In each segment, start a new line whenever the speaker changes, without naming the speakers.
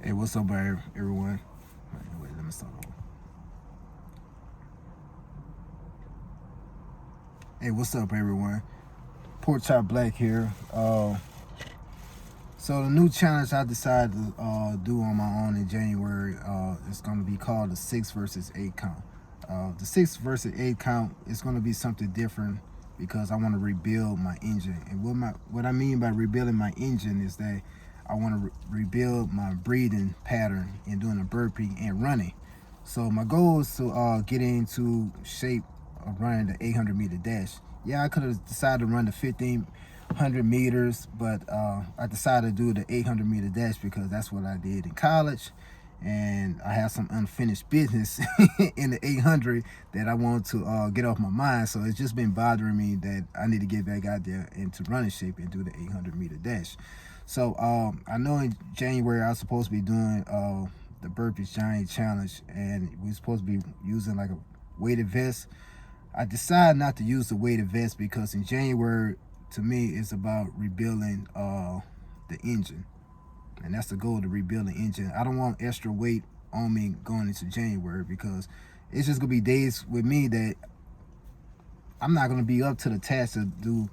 Hey, what's up, everyone? Wait, let me start over. Hey, what's up, everyone? Pork Chop Black here. So the new challenge I decided to do on my own in January is going to be called the 6 versus 8 count. The 6 versus 8 count is going to be something different because I want to rebuild my engine. And what I mean by rebuilding my engine is that I want to rebuild my breathing pattern and doing a burpee and running. So my goal is to get into shape of running the 800-meter dash. Yeah, I could have decided to run the 1500 meters, but I decided to do the 800-meter dash because that's what I did in college, and I have some unfinished business in the 800 that I want to get off my mind. So it's just been bothering me that I need to get back out there into running shape and do the 800-meter dash. So I know in January I was supposed to be doing the burpees giant challenge, and we're supposed to be using like a weighted vest. I decided not to use the weighted vest because in January, to me, it's about rebuilding the engine. And that's the goal, to rebuild the engine. I don't want extra weight on me going into January because it's just going to be days with me that I'm not going to be up to the task to do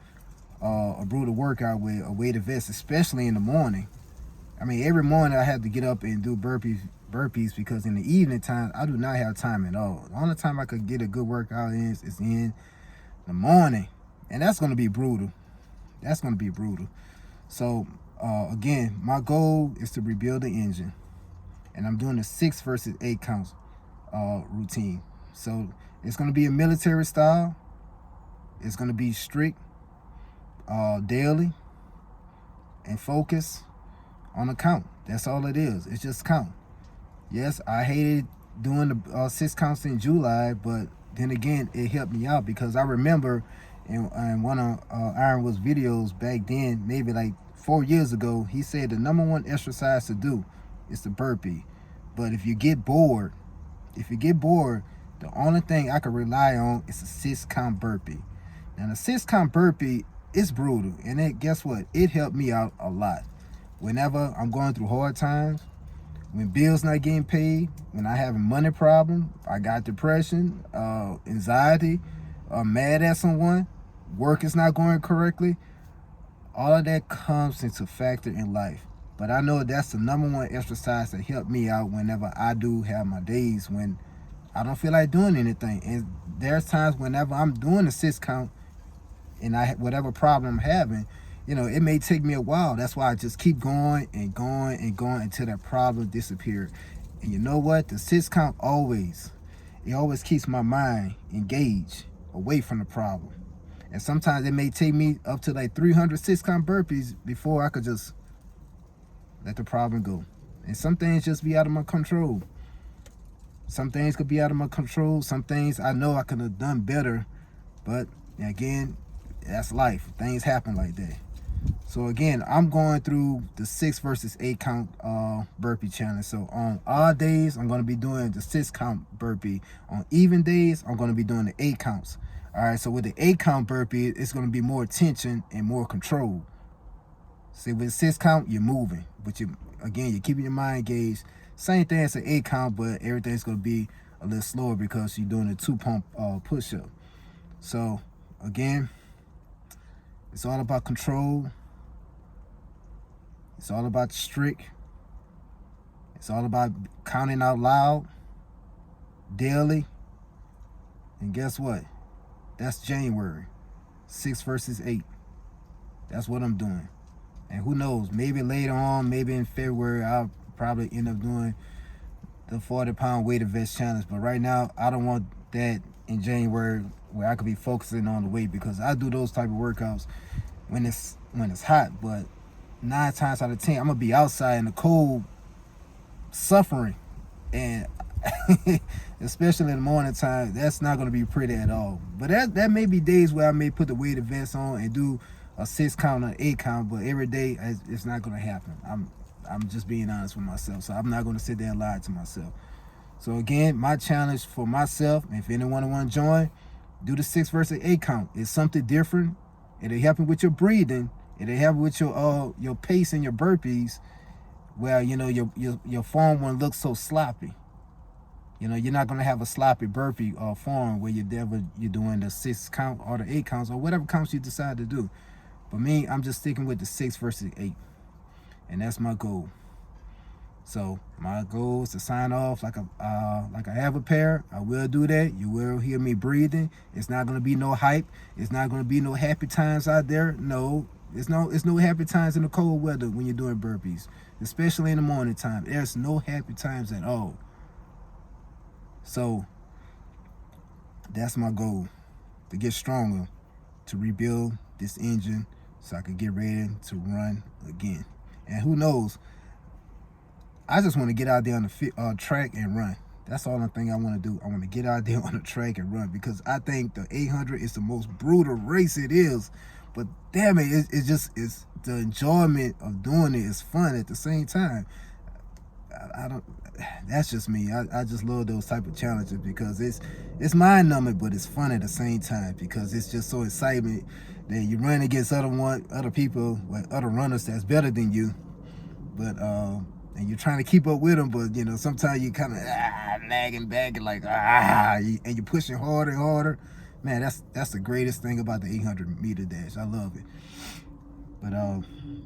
a brutal workout with a weighted vest, especially in the morning. I mean, every morning I have to get up and do burpees because in the evening time, I do not have time at all. The only time I could get a good workout is in the morning. And that's going to be brutal. That's going to be brutal. So, again, my goal is to rebuild the engine. And I'm doing the 6 versus 8 counts routine. So, it's going to be a military style. It's going to be strict, daily, and focus on a count. That's all it is. It's just count. Yes, I hated doing the 6 counts in July, but then again, it helped me out because I remember in one of Ironwood's videos back then, maybe like 4 years ago, he said the number one exercise to do is the burpee. But if you get bored, the only thing I can rely on is a 6 count burpee. Now the 6 count burpee is brutal, and guess what? It helped me out a lot. Whenever I'm going through hard times, when bills not getting paid, when I have a money problem, I got depression, anxiety, mad at someone, work is not going correctly, all of that comes into factor in life. But I know that's the number one exercise that helped me out whenever I do have my days when I don't feel like doing anything. And there's times whenever I'm doing the 6 count and whatever problem I'm having, it may take me a while. That's why I just keep going and going and going until that problem disappears. And you know what? The 6 count always keeps my mind engaged away from the problem. And sometimes it may take me up to like 300 6 count burpees before I could just let the problem go. And some things just be out of my control. Some things could be out of my control. Some things I know I could have done better. But again, that's life. Things happen like that. So again, I'm going through the 6 versus 8 count burpee challenge. So on odd days, I'm going to be doing the 6 count burpee. On even days, I'm going to be doing the 8 counts. All right, so with the 8 count burpee, it's going to be more tension and more control. See, with 6 count, you're moving, but you're keeping your mind engaged. Same thing as an 8 count, but everything's going to be a little slower because you're doing a 2-pump push-up. So again, it's all about control. It's all about strict. It's all about counting out loud, daily. And guess what? That's January, 6 versus 8. That's what I'm doing. And who knows, maybe later on, maybe in February, I'll probably end up doing the 40-pound weighted vest challenge. But right now, I don't want that in January where I could be focusing on the weight, because I do those type of workouts when it's hot. But 9 times out of 10, I'm gonna be outside in the cold, suffering, and especially in the morning time, that's not gonna be pretty at all. But that may be days where I may put the weighted vest on and do a 6 count or an 8 count, but every day it's not gonna happen. I'm just being honest with myself, so I'm not gonna sit there and lie to myself. So again, my challenge for myself, if anyone want to join, do the 6 versus 8 count. It's something different. It'll help you with your breathing. It'll help with your pace and your burpees. well, you know, your form won't look so sloppy. You know, you're not gonna have a sloppy burpee form where you're doing the 6 count or the 8 counts or whatever counts you decide to do. But me, I'm just sticking with the 6 versus 8, and that's my goal. So my goal is to sign off like I have a pair. I will do that. You will hear me breathing. It's not gonna be no hype. It's not gonna be no happy times out there. No, it's no happy times in the cold weather when you're doing burpees, especially in the morning time. There's no happy times at all. So that's my goal, to get stronger, to rebuild this engine so I can get ready to run again. And who knows, I just want to get out there on the track and run. That's all the thing I want to do. I want to get out there on the track and run, because I think the 800 is the most brutal race it is. But damn it, it's the enjoyment of doing it is fun at the same time. I don't. That's just me. I just love those type of challenges because it's mind numbing, but it's fun at the same time, because it's just so exciting that you run against other people, other runners that's better than you, but and you're trying to keep up with them, but you know sometimes you kind of nagging back and like and you're pushing harder and harder. Man, that's the greatest thing about the 800-meter dash. I love it. But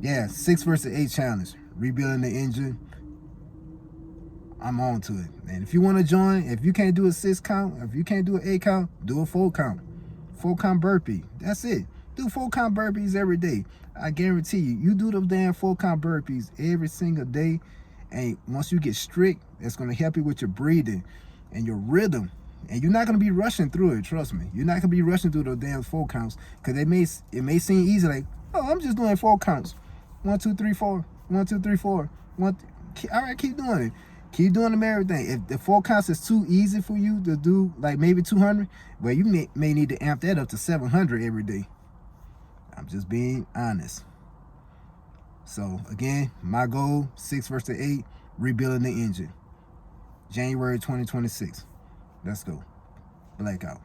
yeah, 6 versus 8 challenge, rebuilding the engine. I'm on to it. And if you want to join, if you can't do a 6 count, if you can't do an 8 count, do a 4 count. 4 count burpee. That's it. Do 4 count burpees every day. I guarantee you do them damn 4 count burpees every single day. And once you get strict, it's going to help you with your breathing and your rhythm. And you're not going to be rushing through it, trust me. You're not going to be rushing through those damn 4 counts, because it may seem easy, like, oh, I'm just doing 4 counts. 1, 2, 3, 4. 1, 2, 3, 4. All right, keep doing it. Keep doing them everything. If the 4 counts is too easy for you to do, like maybe 200, well, you may need to amp that up to 700 every day. I'm just being honest. So again, my goal, 6 versus 8, rebuilding the engine. January 2026. Let's go. Blackout.